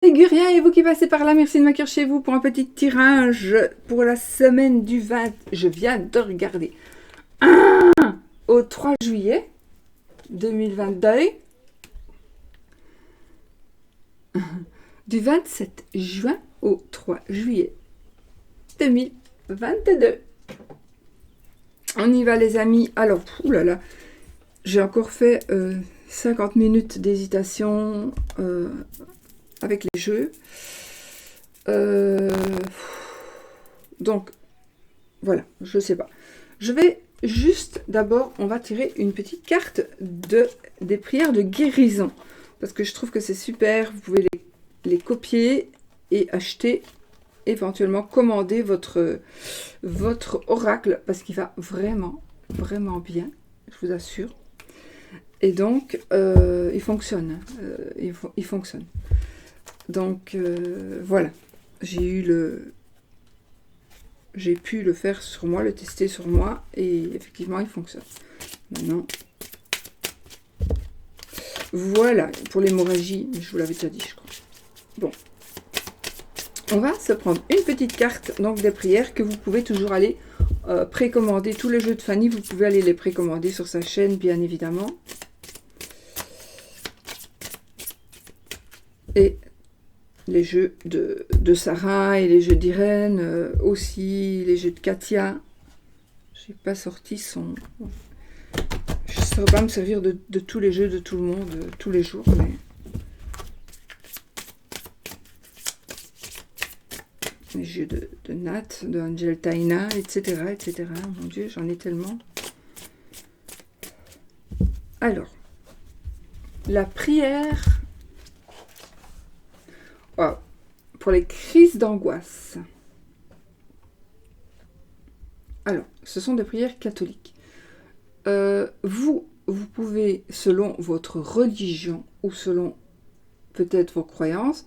Ligurien, et vous qui passez par là, merci de m'accueillir chez vous pour un petit tirage pour la semaine du 20. Je viens de regarder. Au 3 juillet 2022. Du 27 juin au 3 juillet 2022. On y va les amis. Alors, oulala, j'ai encore fait 50 minutes d'hésitation avec les jeux. Donc, voilà, je sais pas. Je vais juste, d'abord, on va tirer une petite carte des prières de guérison. Parce que je trouve que c'est super. Vous pouvez les copier et acheter, éventuellement commander votre oracle. Parce qu'il va vraiment, vraiment bien. Je vous assure. Et donc, il fonctionne. Il fonctionne. Donc, voilà. J'ai pu le faire sur moi, le tester sur moi. Et effectivement, il fonctionne. Maintenant, voilà. Pour l'hémorragie, je vous l'avais déjà dit, je crois. Bon. On va se prendre une petite carte donc des prières que vous pouvez toujours aller précommander. Tous les jeux de Fanny, vous pouvez aller les précommander sur sa chaîne, bien évidemment. Et les jeux de Sarah et les jeux d'Irène, aussi les jeux de Katia. Je n'ai pas sorti son... Je ne saurais pas me servir de tous les jeux de tout le monde, tous les jours, mais... Les jeux de Nat, de Angel Taina, etc., etc. Mon Dieu, j'en ai tellement. Alors, la prière... Oh, pour les crises d'angoisse. Alors, ce sont des prières catholiques. Vous pouvez, selon votre religion ou selon peut-être vos croyances,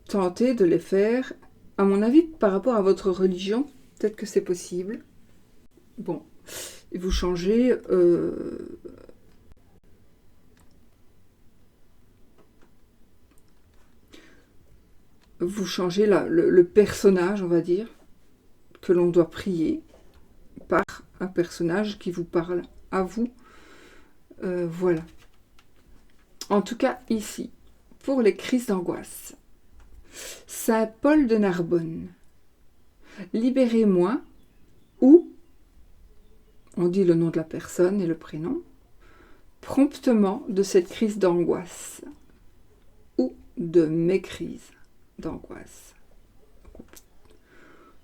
tenter de les faire. À mon avis, par rapport à votre religion, peut-être que c'est possible. Bon, et vous changez... vous changez le personnage, on va dire, que l'on doit prier par un personnage qui vous parle à vous. Voilà. En tout cas, ici, pour les crises d'angoisse. Saint Paul de Narbonne. Libérez-moi, ou, on dit le nom de la personne et le prénom, promptement de cette crise d'angoisse, ou de mes crises d'angoisse.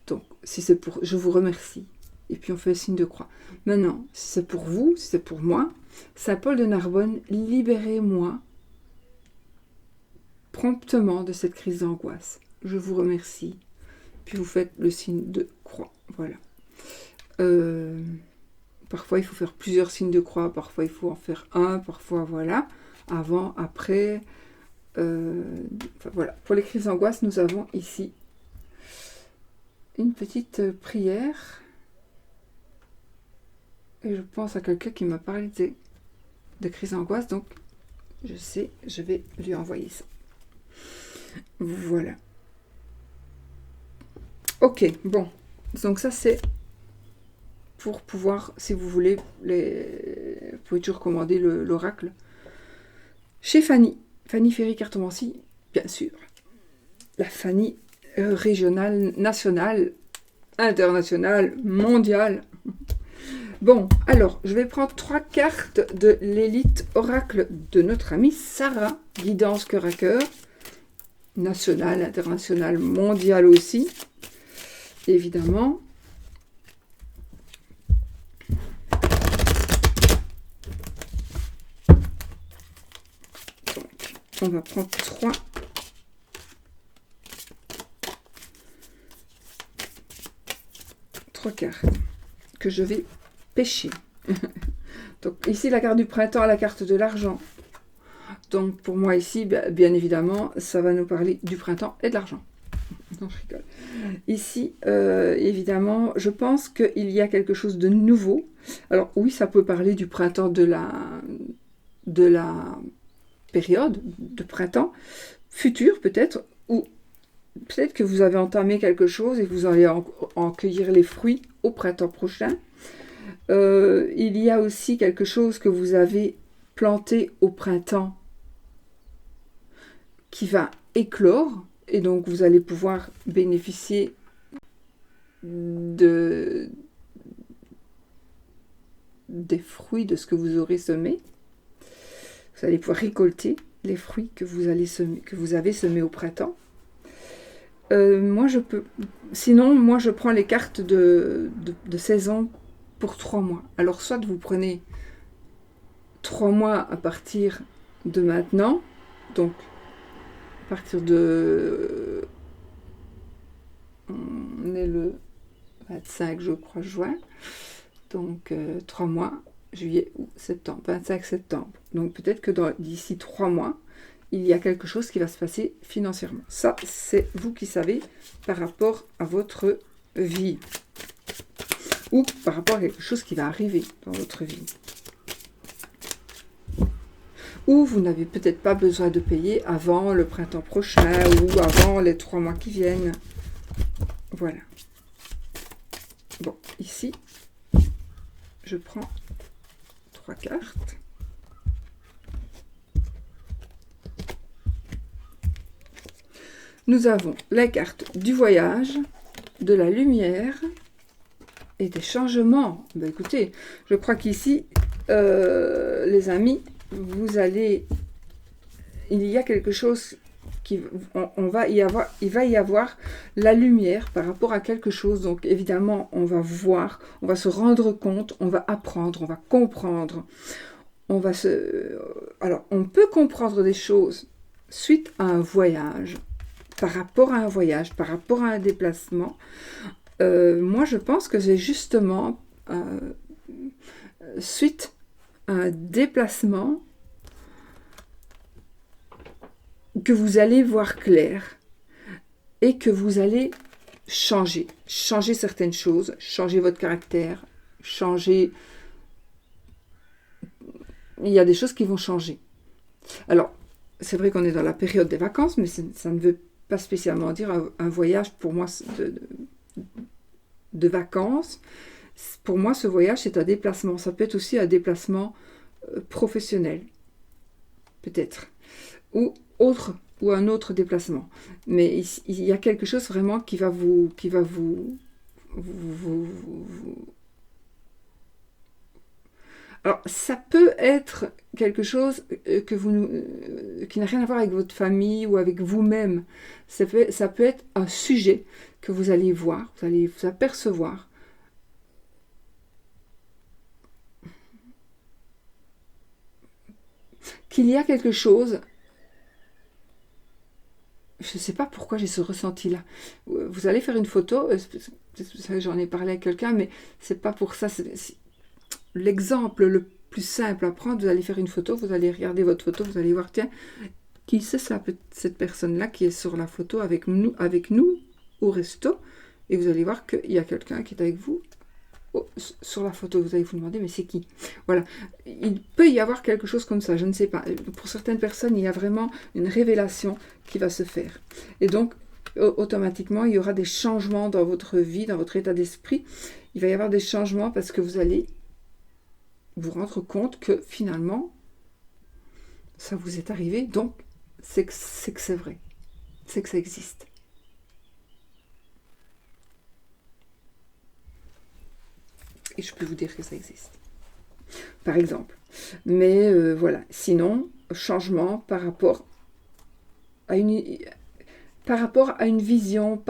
Donc, si c'est pour... Je vous remercie. Et puis, on fait le signe de croix. Maintenant, si c'est pour vous, si c'est pour moi, Saint Paul de Narbonne, libérez-moi promptement de cette crise d'angoisse. Je vous remercie. Puis, vous faites le signe de croix. Voilà. Parfois, il faut faire plusieurs signes de croix. Parfois, il faut en faire un. Parfois, voilà. Avant, après... enfin, voilà. Pour les crises d'angoisse, nous avons ici une petite prière. Et je pense à quelqu'un qui m'a parlé de crises d'angoisse. Donc, je sais, je vais lui envoyer ça. Voilà. Ok, bon. Donc ça, c'est pour pouvoir, si vous voulez, vous pouvez toujours commander l'oracle chez Fanny. Fanny Ferry Cartomancie, bien sûr. La Fanny régionale, nationale, internationale, mondiale. Bon, alors, je vais prendre 3 cartes de l'élite oracle de notre amie Sarah, guidance cœur à cœur, nationale, internationale, mondiale aussi, évidemment. Donc, on va prendre 3 cartes que je vais pêcher. Donc ici la carte du printemps, la carte de l'argent. Donc pour moi ici, bien évidemment, ça va nous parler du printemps et de l'argent. Non, je rigole. Ici, évidemment, je pense qu'il y a quelque chose de nouveau. Alors oui, ça peut parler du printemps de la période de printemps. futur peut-être, ou peut-être que vous avez entamé quelque chose et que vous allez en cueillir les fruits au printemps prochain. Il y a aussi quelque chose que vous avez planté au printemps qui va éclore, et donc vous allez pouvoir bénéficier des fruits de ce que vous aurez semé. Vous allez pouvoir récolter les fruits que vous avez semés au printemps. Sinon, moi je prends les cartes de saison pour 3 mois. Alors soit vous prenez 3 mois à partir de maintenant, donc à partir de... On est le 25, je crois, juin. Donc 3 mois, juillet, août, septembre, 25 septembre. Donc peut-être que d'ici 3 mois, il y a quelque chose qui va se passer financièrement. Ça, c'est vous qui savez par rapport à votre vie. Ou par rapport à quelque chose qui va arriver dans votre vie. Ou vous n'avez peut-être pas besoin de payer avant le printemps prochain ou avant les 3 mois qui viennent. Voilà. Bon, ici, je prends 3 cartes. Nous avons la carte du voyage, de la lumière et des changements. Ben écoutez, je crois qu'ici, les amis, il y a quelque chose il va y avoir la lumière par rapport à quelque chose. Donc évidemment, on va voir, on va se rendre compte, on va apprendre, on va comprendre. Alors, on peut comprendre des choses suite à un voyage, par rapport à un déplacement. Moi, je pense que c'est justement suite à un déplacement que vous allez voir clair et que vous allez changer certaines choses, changer votre caractère, il y a des choses qui vont changer. Alors, c'est vrai qu'on est dans la période des vacances, mais ça ne veut pas spécialement dire un voyage pour moi de vacances. Pour moi, ce voyage, c'est un déplacement. Ça peut être aussi un déplacement professionnel, peut-être, ou un autre déplacement. Mais il y a quelque chose vraiment qui va vous Alors, ça peut être quelque chose qui n'a rien à voir avec votre famille ou avec vous-même. Ça peut être un sujet que vous allez voir, vous allez vous apercevoir. Qu'il y a quelque chose... Je ne sais pas pourquoi j'ai ce ressenti-là. Vous allez faire une photo, j'en ai parlé à quelqu'un, mais c'est pas pour ça. L'exemple le plus simple à prendre, vous allez faire une photo, vous allez regarder votre photo, vous allez voir, tiens, qui c'est cette personne-là qui est sur la photo avec nous au resto, et vous allez voir qu'il y a quelqu'un qui est avec vous sur la photo. Vous allez vous demander, mais c'est qui? Voilà. Il peut y avoir quelque chose comme ça, je ne sais pas. Pour certaines personnes, il y a vraiment une révélation qui va se faire. Et donc, automatiquement, il y aura des changements dans votre vie, dans votre état d'esprit. Il va y avoir des changements parce que vous allez vous rendre compte que finalement, ça vous est arrivé, donc c'est que c'est vrai, c'est que ça existe. Et je peux vous dire que ça existe. Par exemple. Mais voilà. Sinon, changement par rapport à une vision,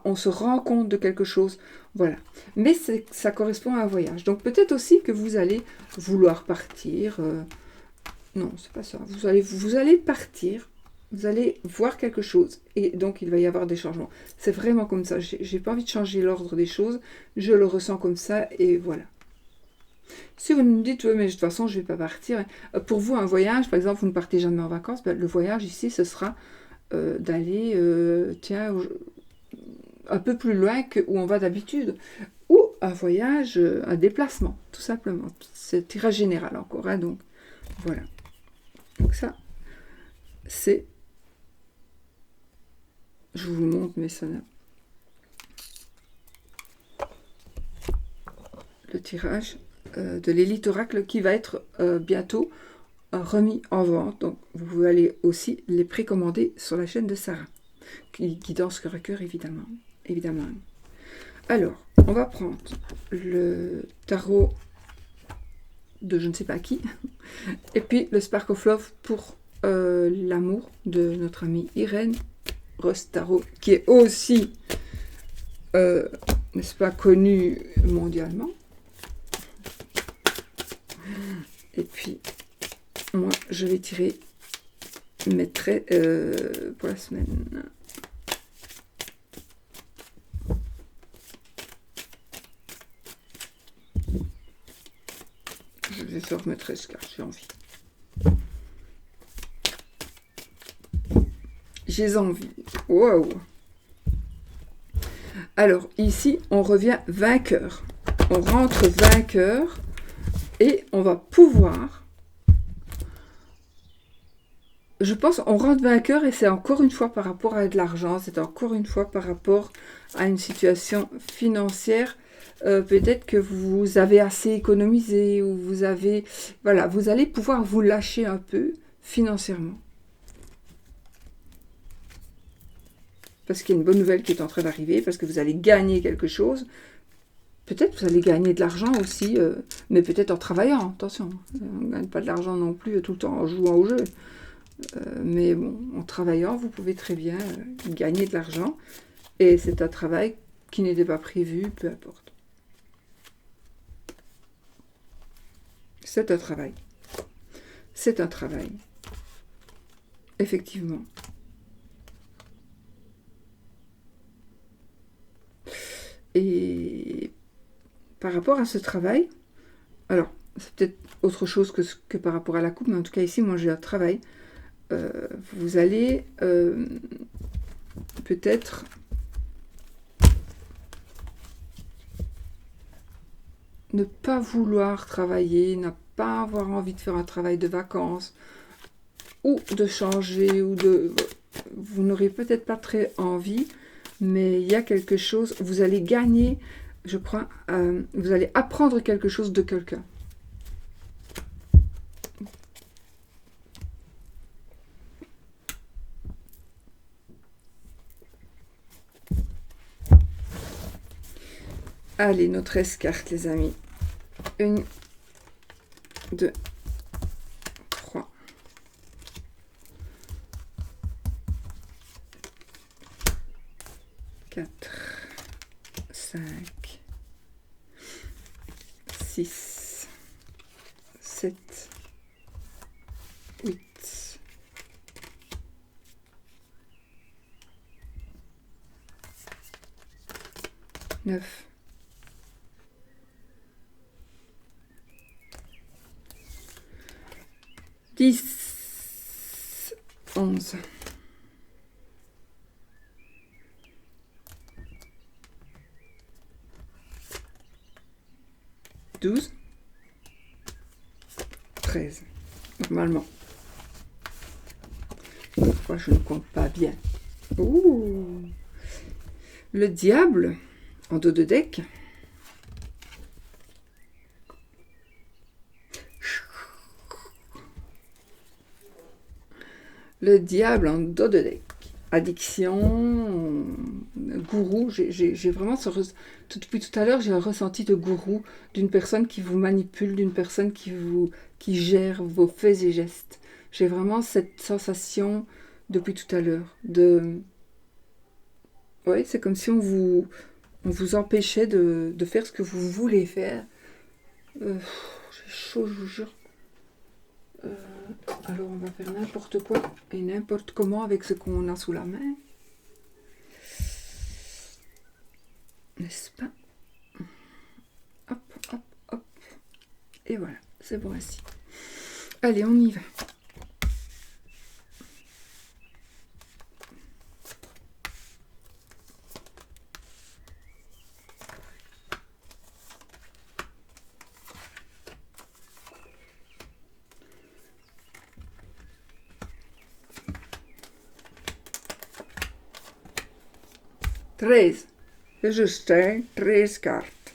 on se rend compte de quelque chose, voilà. Mais ça correspond à un voyage. Donc peut-être aussi que vous allez vouloir partir. Non, c'est pas ça. Vous allez partir, vous allez voir quelque chose, et donc il va y avoir des changements. C'est vraiment comme ça. J'ai pas envie de changer l'ordre des choses. Je le ressens comme ça, et voilà. Si vous me dites, oui, mais de toute façon, je vais pas partir. Pour vous, un voyage, par exemple, vous ne partez jamais en vacances, ben, le voyage ici, ce sera d'aller un peu plus loin que où on va d'habitude, ou un voyage, un déplacement, tout simplement. C'est tirage général encore, hein, donc voilà. Donc ça, c'est Je vous le montre, mais ça n'a... Le tirage de l'élite oracle qui va être bientôt remis en vente. Donc, vous pouvez aller aussi les précommander sur la chaîne de Sarah, qui danse cœur à cœur, évidemment. Alors, on va prendre le tarot de je ne sais pas qui, et puis le Spark of Love pour l'amour de notre amie Irène Rostaro, qui est aussi, n'est-ce pas, connue mondialement. Et puis, moi, je vais tirer mes traits pour la semaine. Je vais faire mes 13 cartes, j'ai envie. J'ai envie. Wow. Alors, ici, on revient vainqueur. On rentre vainqueur et on va pouvoir... Je pense on rentre vainqueur et c'est encore une fois par rapport à de l'argent, c'est encore une fois par rapport à une situation financière. Peut-être que vous avez assez économisé ou vous avez... Voilà, vous allez pouvoir vous lâcher un peu financièrement. Parce qu'il y a une bonne nouvelle qui est en train d'arriver, parce que vous allez gagner quelque chose. Peut-être vous allez gagner de l'argent aussi, mais peut-être en travaillant, attention. On ne gagne pas de l'argent non plus tout le temps en jouant au jeu. Mais bon, en travaillant, vous pouvez très bien gagner de l'argent. Et c'est un travail qui n'était pas prévu, peu importe. C'est un travail. C'est un travail. Effectivement. Et par rapport à ce travail, alors, c'est peut-être autre chose que par rapport à la coupe, mais en tout cas ici, moi j'ai un travail. Vous allez peut-être ne pas vouloir travailler, ne pas avoir envie de faire un travail de vacances, ou de changer, ou de... Vous n'aurez peut-être pas très envie, mais il y a quelque chose, vous allez gagner, je crois, vous allez apprendre quelque chose de quelqu'un. Allez, nos 13 cartes, les amis. 1, 2, 3. 4, 5, 6, 7, 8, 9, 10, 11, 12, 13. Normalement. Pourquoi je ne compte pas bien? Ouh. Le diable en dos de deck. Le diable en dos de deck. Addiction, gourou. J'ai vraiment depuis tout à l'heure, j'ai un ressenti de gourou, d'une personne qui vous manipule, d'une personne qui gère vos faits et gestes. J'ai vraiment cette sensation depuis tout à l'heure de... Oui, c'est comme si on vous empêchait de faire ce que vous voulez faire. J'ai chaud, je vous jure. Alors on va faire n'importe quoi et n'importe comment avec ce qu'on a sous la main. N'est-ce pas? Hop, hop, hop. Et voilà, c'est bon ainsi. Allez, on y va. 13. C'est juste, hein? 13 cartes.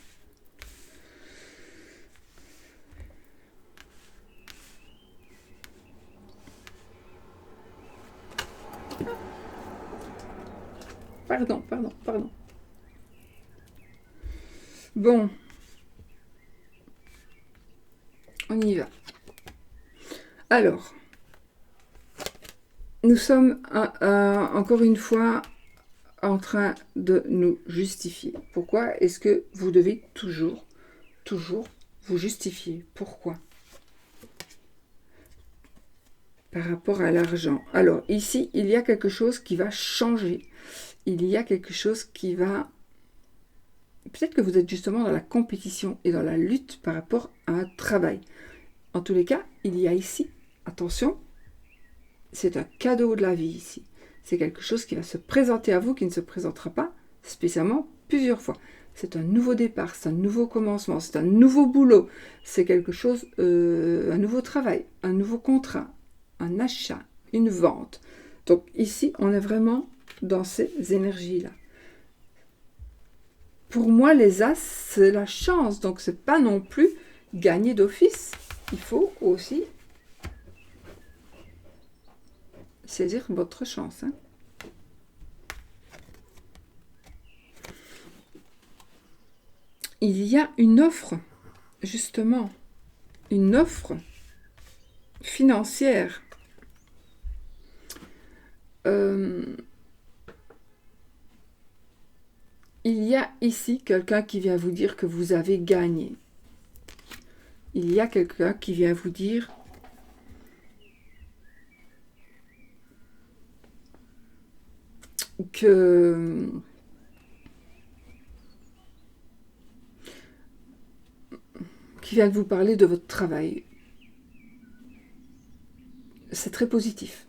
Pardon. Bon. On y va. Alors. Nous sommes encore une fois en train de nous justifier. Pourquoi est-ce que vous devez toujours vous justifier? Pourquoi? Par rapport à l'argent. Alors ici, il y a quelque chose qui va changer. Il y a quelque chose qui va... Peut-être que vous êtes justement dans la compétition et dans la lutte par rapport à un travail. En tous les cas, il y a ici, attention, c'est un cadeau de la vie ici. C'est quelque chose qui va se présenter à vous, qui ne se présentera pas spécialement plusieurs fois. C'est un nouveau départ, c'est un nouveau commencement, c'est un nouveau boulot, c'est quelque chose, un nouveau travail, un nouveau contrat, un achat, une vente. Donc ici, on est vraiment dans ces énergies-là. Pour moi, les As, c'est la chance, donc c'est pas non plus gagner d'office. Il faut aussi saisir votre chance. Hein. Il y a une offre, justement, une offre financière. Il y a ici quelqu'un qui vient vous dire que vous avez gagné. Il y a quelqu'un qui vient vous dire que qui vient de vous parler de votre travail. C'est très positif.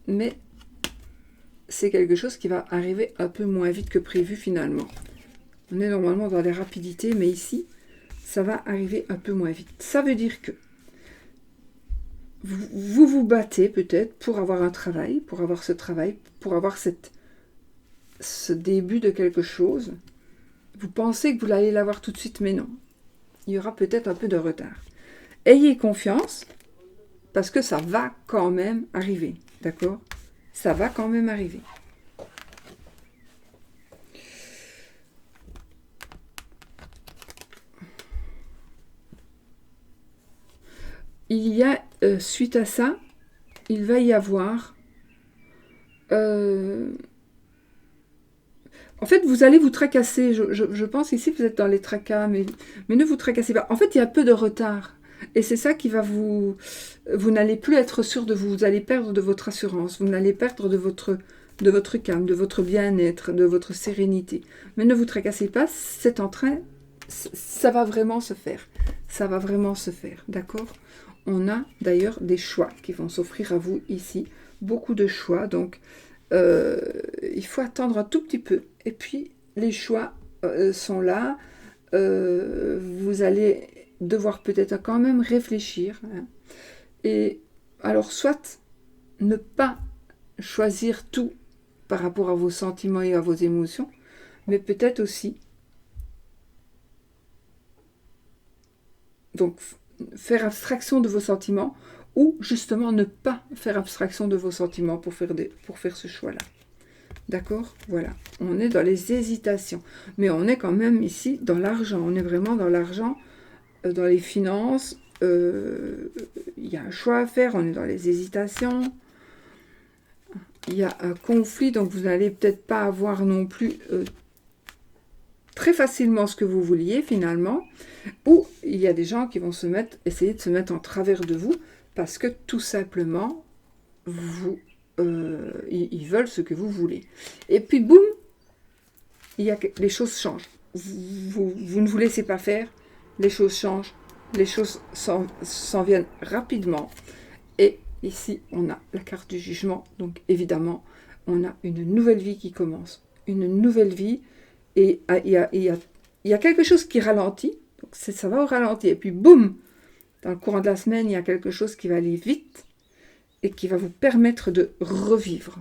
Mais c'est quelque chose qui va arriver un peu moins vite que prévu finalement. On est normalement dans les rapidités, mais ici, ça va arriver un peu moins vite. Ça veut dire que vous vous battez peut-être pour avoir un travail, pour avoir ce travail, pour avoir ce début de quelque chose. Vous pensez que vous allez l'avoir tout de suite, mais non. Il y aura peut-être un peu de retard. Ayez confiance, parce que ça va quand même arriver, d'accord? Ça va quand même arriver. Il y a, suite à ça, il va y avoir... en fait, vous allez vous tracasser. Je pense ici, vous êtes dans les tracas, mais ne vous tracassez pas. En fait, il y a peu de retard. Et c'est ça qui va vous... Vous n'allez plus être sûr de vous. Vous allez perdre de votre assurance. Vous n'allez perdre de votre calme, de votre bien-être, de votre sérénité. Mais ne vous tracassez pas, c'est en train... Ça va vraiment se faire. Ça va vraiment se faire, d'accord? On a d'ailleurs des choix qui vont s'offrir à vous ici. Beaucoup de choix, donc il faut attendre un tout petit peu. Et puis, les choix sont là. Vous allez devoir peut-être quand même réfléchir. Hein. Et alors, soit ne pas choisir tout par rapport à vos sentiments et à vos émotions, mais peut-être aussi donc faire abstraction de vos sentiments ou justement ne pas faire abstraction de vos sentiments pour faire ce choix-là. D'accord? Voilà. On est dans les hésitations. Mais on est quand même ici dans l'argent. On est vraiment dans l'argent, dans les finances. Il y a un choix à faire. On est dans les hésitations. Il y a un conflit. Donc vous n'allez peut-être pas avoir non plus très facilement ce que vous vouliez finalement. Ou il y a des gens qui vont essayer de se mettre en travers de vous parce que tout simplement, ils veulent ce que vous voulez. Et puis, boum, les choses changent. Vous ne vous laissez pas faire, les choses changent, les choses s'en viennent rapidement. Et ici, on a la carte du jugement. Donc, évidemment, on a une nouvelle vie qui commence. Une nouvelle vie. Et il y a quelque chose qui ralentit. Donc, ça va au ralenti. Et puis, boum, dans le courant de la semaine, il y a quelque chose qui va aller vite et qui va vous permettre de revivre.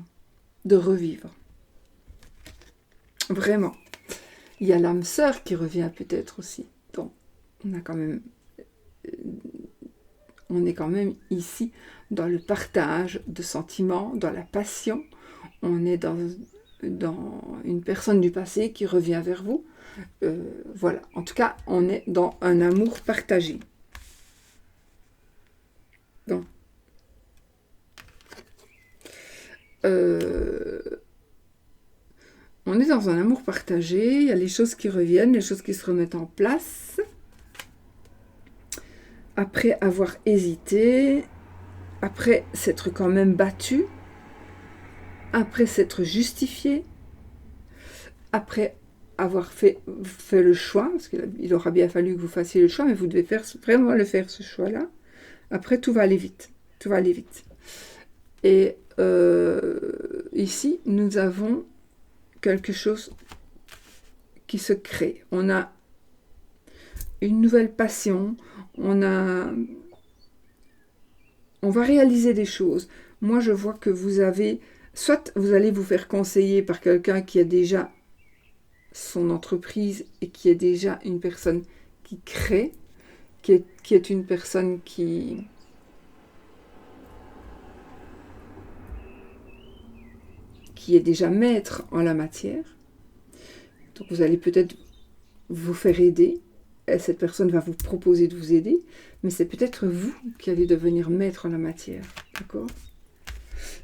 Vraiment. Il y a l'âme sœur qui revient peut-être aussi. Donc, on a quand même... On est quand même ici dans le partage de sentiments, dans la passion. On est dans une personne du passé qui revient vers vous. Voilà. En tout cas, on est dans un amour partagé. Donc, on est dans un amour partagé. Il y a les choses qui reviennent, les choses qui se remettent en place. Après avoir hésité, après s'être quand même battu, après s'être justifié, après avoir fait le choix, parce qu'il aura bien fallu que vous fassiez le choix, mais vous devez vraiment le faire, ce choix-là. Après, tout va aller vite. Tout va aller vite. Et ici, nous avons quelque chose qui se crée. On a une nouvelle passion, on va réaliser des choses. Moi, je vois que vous avez, soit vous allez vous faire conseiller par quelqu'un qui a déjà son entreprise et qui est déjà une personne qui crée, qui est une personne qui est déjà maître en la matière. Donc vous allez peut-être vous faire aider. Et cette personne va vous proposer de vous aider, mais c'est peut-être vous qui allez devenir maître en la matière. D'accord ?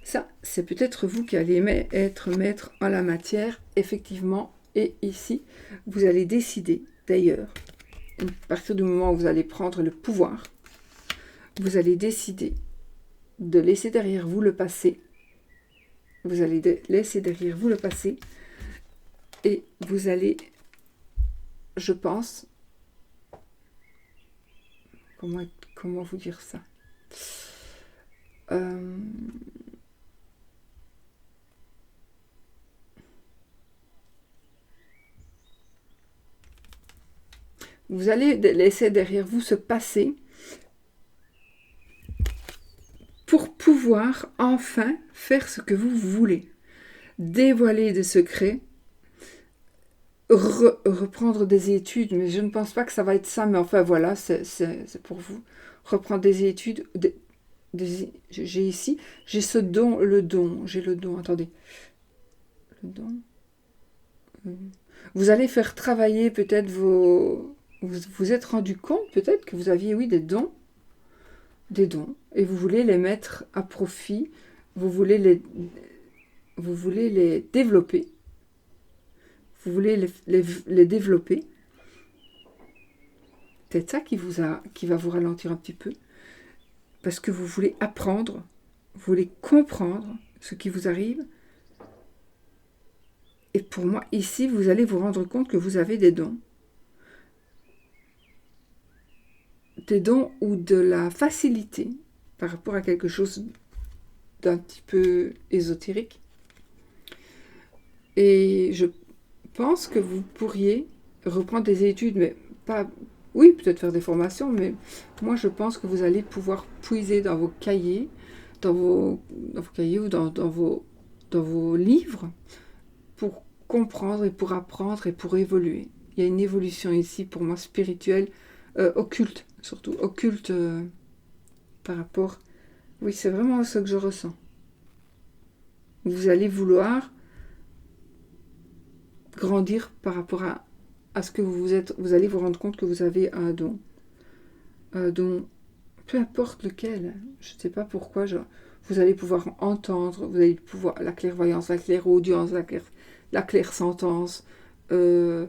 Ça, c'est peut-être vous qui allez être maître en la matière, effectivement. Et ici, vous allez décider, d'ailleurs, à partir du moment où vous allez prendre le pouvoir, vous allez décider de laisser derrière vous le passé. Vous allez laisser derrière vous le passé et vous allez, je pense, comment vous dire ça, vous allez laisser derrière vous ce passé pour pouvoir enfin faire ce que vous voulez. Dévoiler des secrets, reprendre des études, mais je ne pense pas que ça va être ça, mais enfin voilà, c'est pour vous. Reprendre des études, j'ai ici, j'ai ce don, j'ai le don, attendez. Le don. Vous allez faire travailler peut-être vos... Vous êtes rendu compte peut-être que vous aviez, oui, des dons, et vous voulez les mettre à profit, vous voulez les développer, vous voulez les développer. C'est ça qui va vous ralentir un petit peu, parce que vous voulez apprendre, vous voulez comprendre ce qui vous arrive. Et pour moi, ici, vous allez vous rendre compte que vous avez des dons. Des dons ou de la facilité par rapport à quelque chose d'un petit peu ésotérique. Et je pense que vous pourriez reprendre des études, mais pas... Oui, peut-être faire des formations, mais moi je pense que vous allez pouvoir puiser dans vos cahiers, dans vos cahiers ou dans vos livres pour comprendre et pour apprendre et pour évoluer. Il y a une évolution ici pour moi spirituelle, occulte, surtout occulte par rapport... Oui, c'est vraiment ce que je ressens. Vous allez vouloir grandir par rapport à ce que vous êtes. Vous allez vous rendre compte que vous avez un don. Un don, peu importe lequel. Je ne sais pas pourquoi. Vous allez pouvoir entendre, vous allez pouvoir la clairvoyance, la clairaudience, la clairsentence, peu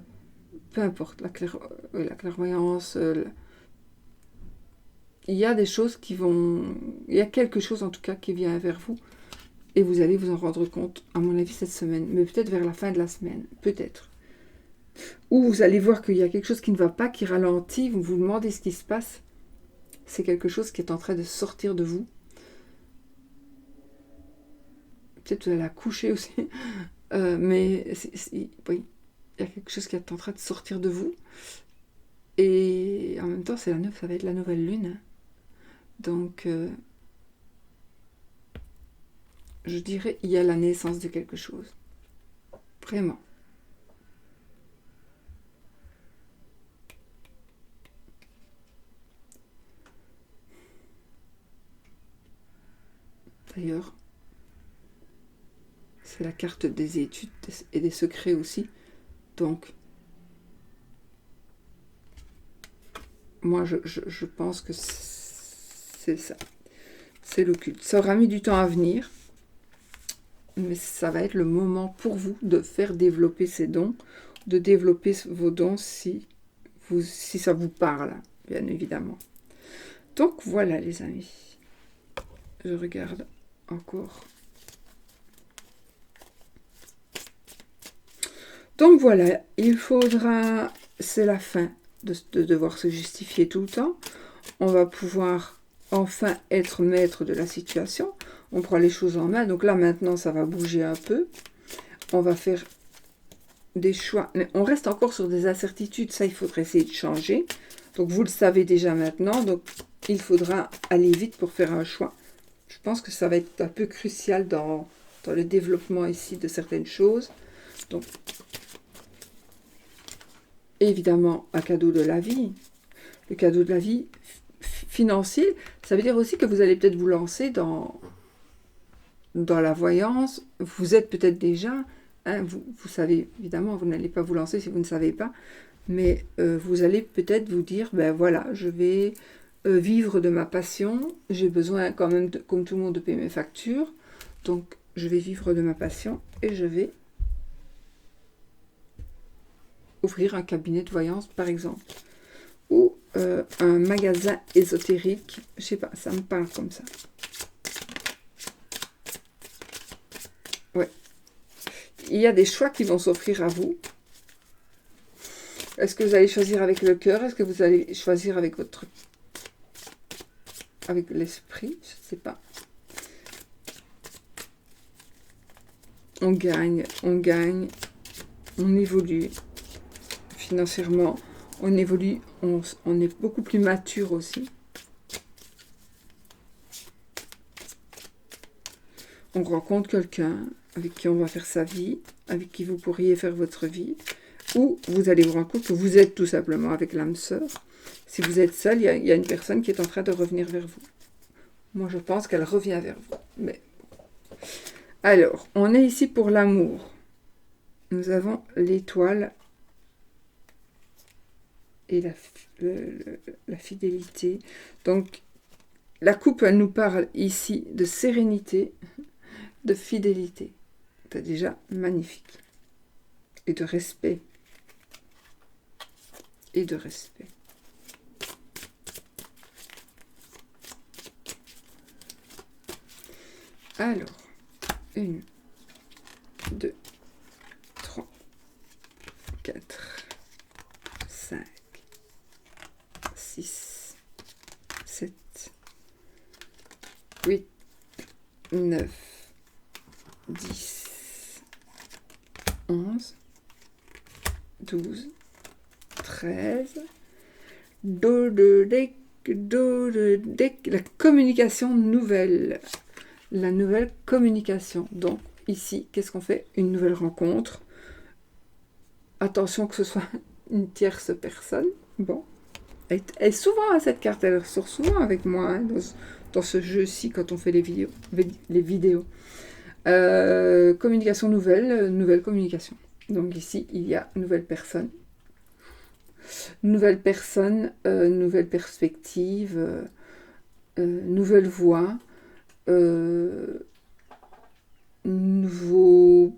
importe, la clairvoyance. Il y a des choses qui vont... Il y a quelque chose en tout cas qui vient vers vous. Et vous allez vous en rendre compte, à mon avis, cette semaine. Mais peut-être vers la fin de la semaine. Peut-être. Ou vous allez voir qu'il y a quelque chose qui ne va pas, qui ralentit. Vous vous demandez ce qui se passe. C'est quelque chose qui est en train de sortir de vous. Peut-être vous allez accoucher aussi. Mais oui, il y a quelque chose qui est en train de sortir de vous. Et en même temps, ça va être la nouvelle lune. Donc... je dirais, il y a la naissance de quelque chose. Vraiment. d'ailleurs. C'est la carte des études et des secrets aussi. Donc, moi, je pense que c'est ça. C'est l'occulte. Ça aura mis du temps à venir, mais ça va être le moment pour vous de faire développer ces dons, de développer vos dons si ça vous parle, bien évidemment. Donc, voilà, les amis. Je regarde encore. Donc, voilà, il faudra... C'est la fin de devoir se justifier tout le temps. On va pouvoir enfin être maître de la situation. On prend les choses en main. Donc là, maintenant, ça va bouger un peu. On va faire des choix. Mais on reste encore sur des incertitudes. Ça, il faudrait essayer de changer. Donc, vous le savez déjà maintenant. Donc, il faudra aller vite pour faire un choix. Je pense que ça va être un peu crucial dans le développement ici de certaines choses. Donc, évidemment, un cadeau de la vie. Le cadeau de la vie financier, ça veut dire aussi que vous allez peut-être vous lancer dans la voyance. Vous êtes peut-être déjà, hein, vous savez, évidemment, vous n'allez pas vous lancer si vous ne savez pas, mais vous allez peut-être vous dire, ben voilà, je vais vivre de ma passion, j'ai besoin quand même, comme tout le monde, de payer mes factures, donc je vais vivre de ma passion et je vais ouvrir un cabinet de voyance, par exemple, ou un magasin ésotérique, je sais pas, ça me parle comme ça. Ouais. Il y a des choix qui vont s'offrir à vous. Est-ce que vous allez choisir avec le cœur? Est-ce que vous allez choisir avec l'esprit? Je ne sais pas. On gagne, on évolue financièrement, on évolue, on est beaucoup plus mature aussi. On rencontre quelqu'un avec qui on va faire sa vie, avec qui vous pourriez faire votre vie, ou vous allez vous rendre compte que vous êtes tout simplement avec l'âme sœur. Si vous êtes seul, il y a une personne qui est en train de revenir vers vous. Moi, je pense qu'elle revient vers vous. Mais alors, on est ici pour l'amour. Nous avons l'étoile et la fidélité. Donc, la coupe, elle nous parle ici de sérénité, de fidélité. C'est déjà magnifique. Et de respect. Et de respect. Alors, 1, 2, 3, 4, 5, 6, 7, 8, 9, 10, 11, 12, 13, la communication nouvelle. La nouvelle communication. Donc, ici, qu'est-ce qu'on fait? Une nouvelle rencontre. Attention que ce soit une tierce personne. Bon. Et souvent, cette carte, elle ressort souvent avec moi, hein, dans ce jeu-ci, quand on fait les vidéos. Communication nouvelle communication. Donc ici, il y a nouvelle personne. Nouvelle personne, nouvelle perspective, nouvelle voie. Des nouveaux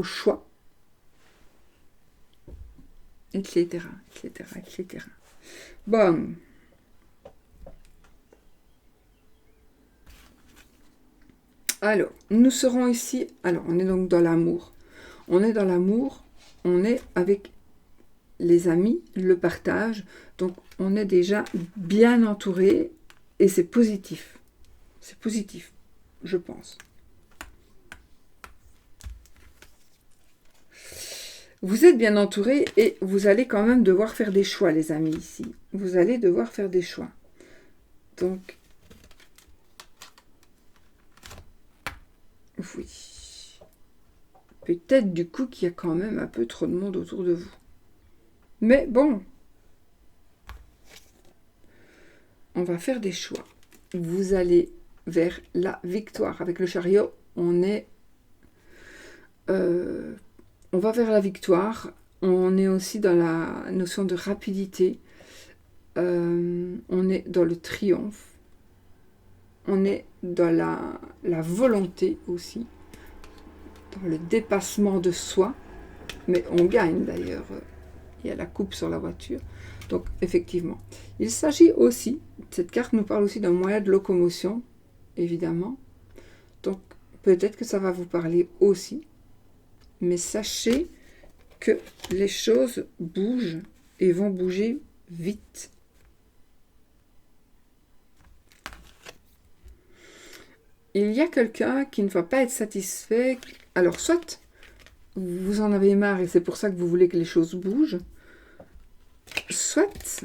choix, etc. Bon. Alors, nous serons ici, alors on est donc dans l'amour. On est dans l'amour, on est avec les amis, le partage, donc on est déjà bien entouré et c'est positif. C'est positif, je pense. Vous êtes bien entouré et vous allez quand même devoir faire des choix, les amis, ici. Vous allez devoir faire des choix. Donc, oui. Peut-être du coup qu'il y a quand même un peu trop de monde autour de vous. Mais bon, on va faire des choix. Vous allez vers la victoire. Avec le chariot, on va vers la victoire. On est aussi dans la notion de rapidité. On est dans le triomphe. On est dans la volonté aussi, dans le dépassement de soi. Mais on gagne d'ailleurs. Il y a la coupe sur la voiture. Donc effectivement. Il s'agit aussi, cette carte nous parle aussi d'un moyen de locomotion, évidemment. Donc peut-être que ça va vous parler aussi. Mais sachez que les choses bougent et vont bouger vite. Il y a quelqu'un qui ne va pas être satisfait. Alors, soit vous en avez marre et c'est pour ça que vous voulez que les choses bougent, soit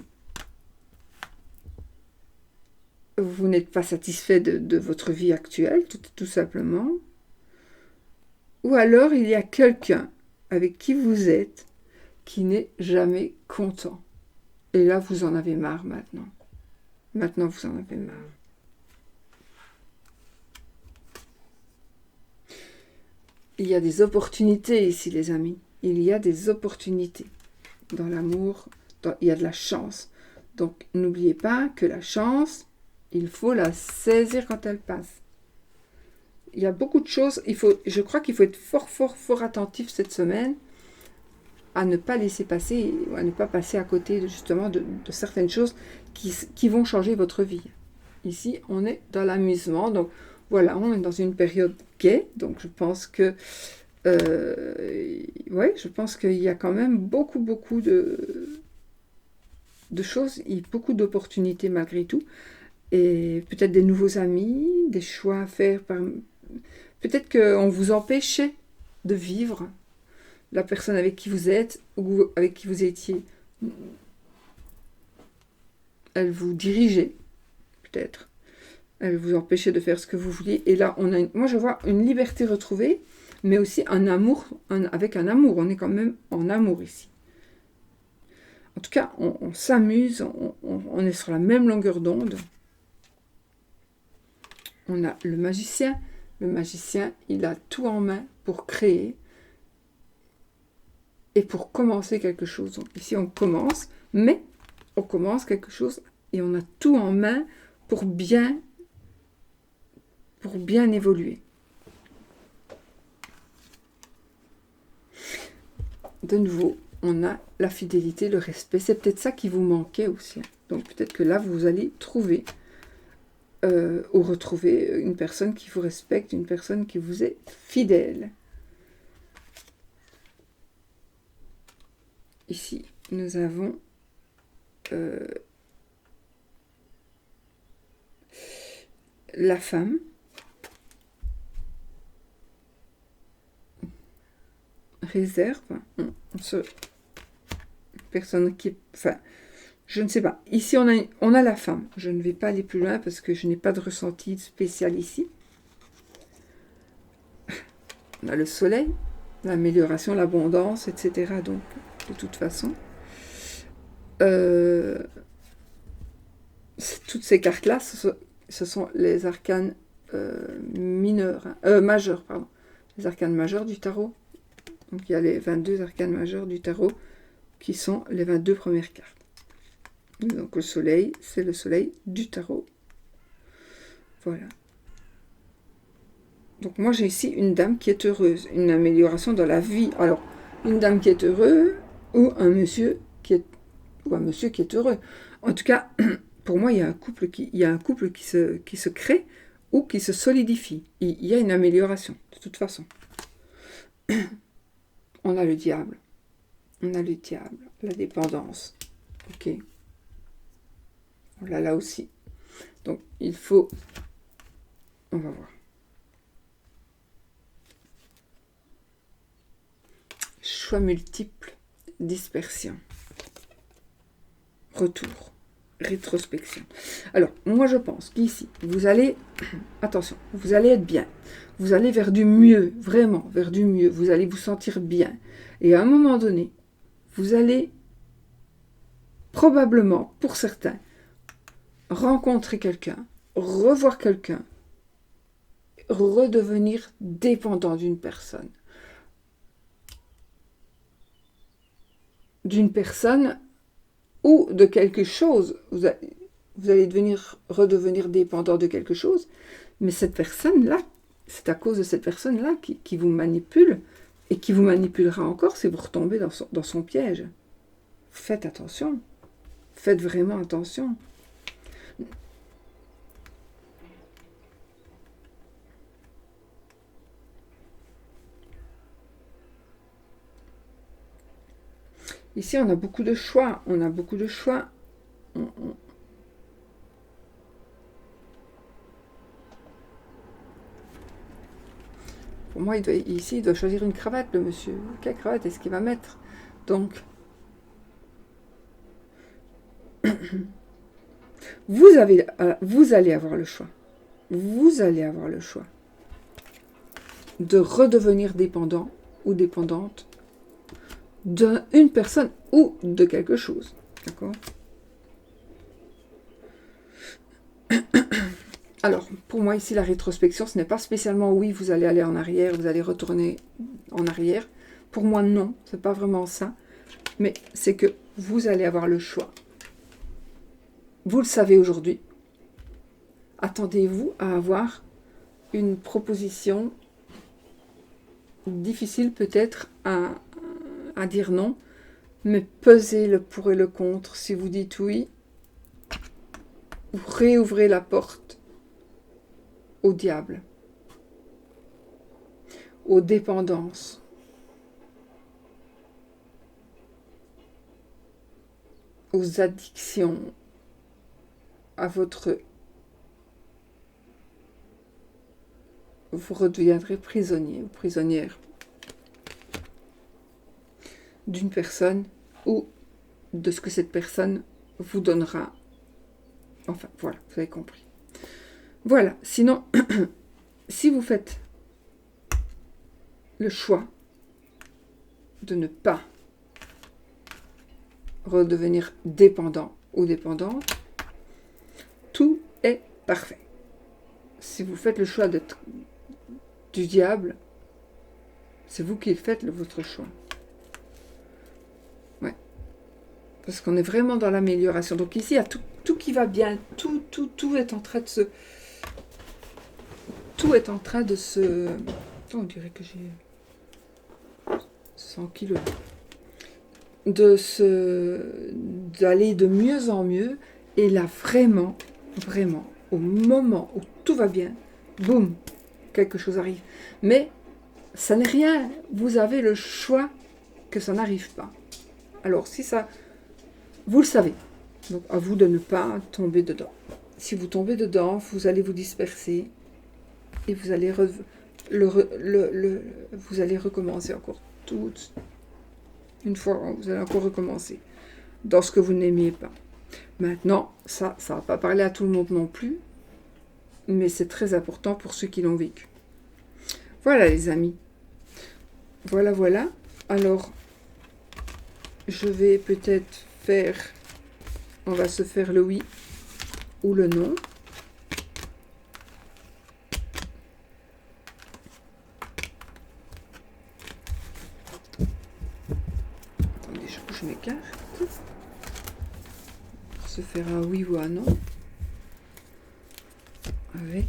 vous n'êtes pas satisfait de votre vie actuelle, tout simplement, ou alors il y a quelqu'un avec qui vous êtes qui n'est jamais content. Et là, vous en avez marre maintenant. Maintenant, vous en avez marre. Il y a des opportunités ici, les amis. Il y a des opportunités. Dans l'amour, il y a de la chance. Donc, n'oubliez pas que la chance, il faut la saisir quand elle passe. Il y a beaucoup de choses. Je crois qu'il faut être fort attentif cette semaine à ne pas laisser passer, à ne pas passer à côté justement de certaines choses qui vont changer votre vie. Ici, on est dans l'amusement. Donc, voilà, on est dans une période gaie. Donc, je pense que je pense qu'il y a quand même beaucoup de choses, beaucoup d'opportunités malgré tout. Et peut-être des nouveaux amis, des choix à faire. Peut-être qu'on vous empêchait de vivre la personne avec qui vous êtes ou avec qui vous étiez. Elle vous dirigeait, peut-être. Elle vous empêchait de faire ce que vous vouliez. Et là, moi, je vois une liberté retrouvée, mais aussi un amour, avec un amour. On est quand même en amour ici. En tout cas, on s'amuse, on est sur la même longueur d'onde. On a le magicien. Le magicien, il a tout en main pour créer et pour commencer quelque chose. Donc ici, on commence, mais on commence quelque chose et on a tout en main pour bien évoluer. De nouveau, on a la fidélité, le respect. C'est peut-être ça qui vous manquait aussi. Donc peut-être que là, vous allez trouver ou retrouver une personne qui vous respecte, une personne qui vous est fidèle. Ici, nous avons la femme. Réserve. Personne qui... Enfin, je ne sais pas. Ici, on a la femme. Je ne vais pas aller plus loin parce que je n'ai pas de ressenti spécial ici. On a le soleil, l'amélioration, l'abondance, etc. Donc, de toute façon, toutes ces cartes-là, ce sont les arcanes majeurs, pardon. Les arcanes majeurs du tarot. Donc, il y a les 22 arcanes majeurs du tarot qui sont les 22 premières cartes. Donc, le soleil, c'est le soleil du tarot. Voilà. Donc, moi, j'ai ici une dame qui est heureuse. Une amélioration dans la vie. Alors, une dame qui est heureuse ou un monsieur qui est heureux. En tout cas, pour moi, il y a un couple qui se crée ou qui se solidifie. Il y a une amélioration, de toute façon. On a le diable. La dépendance. Ok. On l'a là aussi. Donc, il faut... On va voir. Choix multiples, dispersion. Retour. Rétrospection. Alors, moi je pense qu'ici, vous allez... Attention, vous allez être bien. Vous allez vers du mieux, vraiment, vers du mieux. Vous allez vous sentir bien. Et à un moment donné, vous allez probablement, pour certains, rencontrer quelqu'un, revoir quelqu'un, redevenir dépendant d'une personne. D'une personne ou de quelque chose. Vous allez redevenir dépendant de quelque chose, mais cette personne-là, c'est à cause de cette personne-là qui vous manipule et qui vous manipulera encore si vous retombez dans son piège. Faites attention. Faites vraiment attention. Ici, on a beaucoup de choix. On a beaucoup de choix. Pour moi, il doit choisir une cravate, le monsieur. Quelle cravate est-ce qu'il va mettre? Donc, vous allez avoir le choix. Vous allez avoir le choix de redevenir dépendant ou dépendante d'une personne ou de quelque chose. D'accord? Alors, pour moi, ici, la rétrospection, ce n'est pas spécialement oui, vous allez aller en arrière, vous allez retourner en arrière. Pour moi, non, c'est pas vraiment ça. Mais c'est que vous allez avoir le choix. Vous le savez aujourd'hui. Attendez-vous à avoir une proposition difficile peut-être à dire non, mais pesez le pour et le contre. Si vous dites oui, vous réouvrez la porte au diable, aux dépendances, aux addictions, à votre... Vous redeviendrez prisonnier ou prisonnière d'une personne ou de ce que cette personne vous donnera. Enfin, voilà, vous avez compris. Voilà, sinon, si vous faites le choix de ne pas redevenir dépendant ou dépendante, tout est parfait. Si vous faites le choix d'être du diable, c'est vous qui faites votre choix. Ouais. Parce qu'on est vraiment dans l'amélioration. Donc ici, il y a tout qui va bien. Tout est en train de se... Tout est en train de se... Oh, on dirait que j'ai 100 kilos. D'aller de mieux en mieux. Et là, vraiment, au moment où tout va bien, boum, quelque chose arrive. Mais ça n'est rien. Vous avez le choix que ça n'arrive pas. Alors, si ça... Vous le savez. Donc, à vous de ne pas tomber dedans. Si vous tombez dedans, vous allez vous disperser. Et vous allez, vous allez recommencer encore toute une fois. Vous allez encore recommencer dans ce que vous n'aimiez pas. Maintenant, ça ne va pas parler à tout le monde non plus. Mais c'est très important pour ceux qui l'ont vécu. Voilà les amis. Voilà. Alors, je vais peut-être faire... On va se faire le oui ou le non. Attendez, je bouge mes cartes. Pour se faire un oui ou un non. Avec...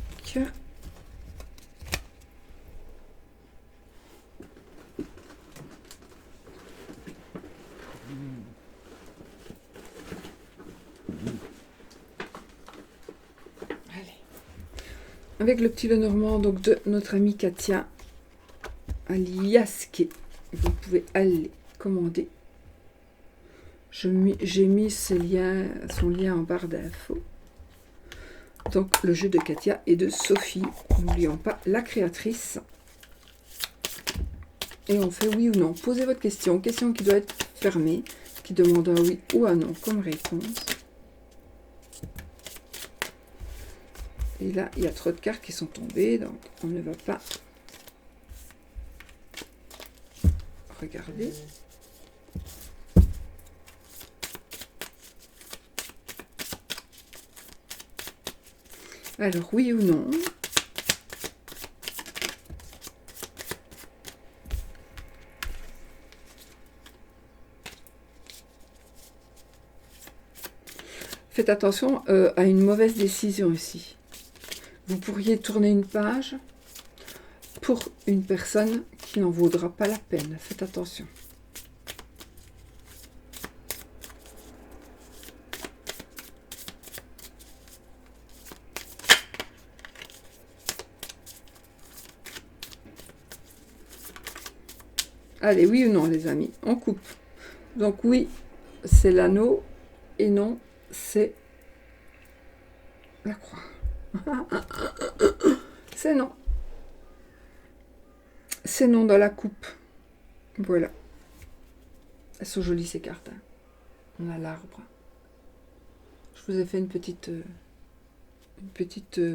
Avec le petit Lenormand donc de notre amie Katia Aliaske. Vous pouvez aller commander. J'ai mis son lien en barre d'infos. Donc le jeu de Katia et de Sophie. N'oublions pas la créatrice. Et on fait oui ou non. Posez votre question. Question qui doit être fermée. Qui demande un oui ou un non comme réponse. Et là, il y a trop de cartes qui sont tombées, donc on ne va pas regarder. Alors, oui ou non? Faites attention à une mauvaise décision ici. Vous pourriez tourner une page pour une personne qui n'en vaudra pas la peine. Faites attention. Allez, oui ou non, les amis, on coupe. Donc oui, c'est l'anneau, et non, c'est la croix. C'est non. C'est non dans la coupe. Voilà. Elles sont jolies ces cartes. Hein. On a l'arbre. Je vous ai fait une petite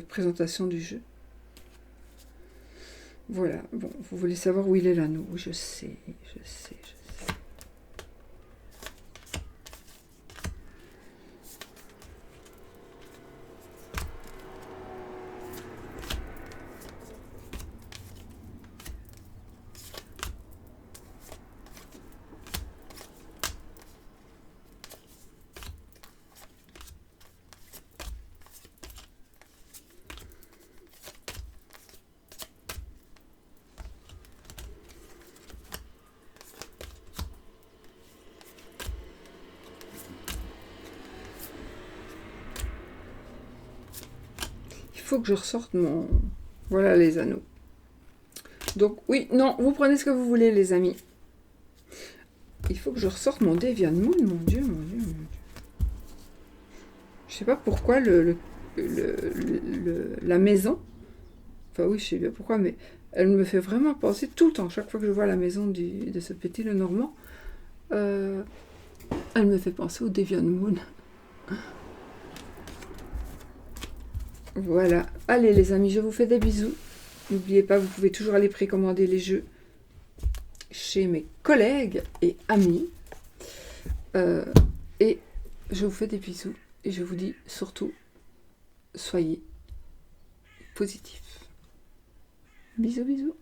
présentation du jeu. Voilà. Bon, vous voulez savoir où il est l'anneau. Je sais. Il faut que je ressorte mon... Voilà les anneaux. Donc oui, non, vous prenez ce que vous voulez les amis. Il faut que je ressorte mon Deviant Moon, mon Dieu. Je sais pas pourquoi la maison, enfin oui, je sais bien pourquoi, mais elle me fait vraiment penser tout le temps, chaque fois que je vois la maison de ce petit Lenormand, elle me fait penser au Deviant Moon. Voilà. Allez les amis, je vous fais des bisous. N'oubliez pas, vous pouvez toujours aller précommander les jeux chez mes collègues et amis. Et je vous fais des bisous. Et je vous dis surtout, soyez positifs. Bisous, bisous.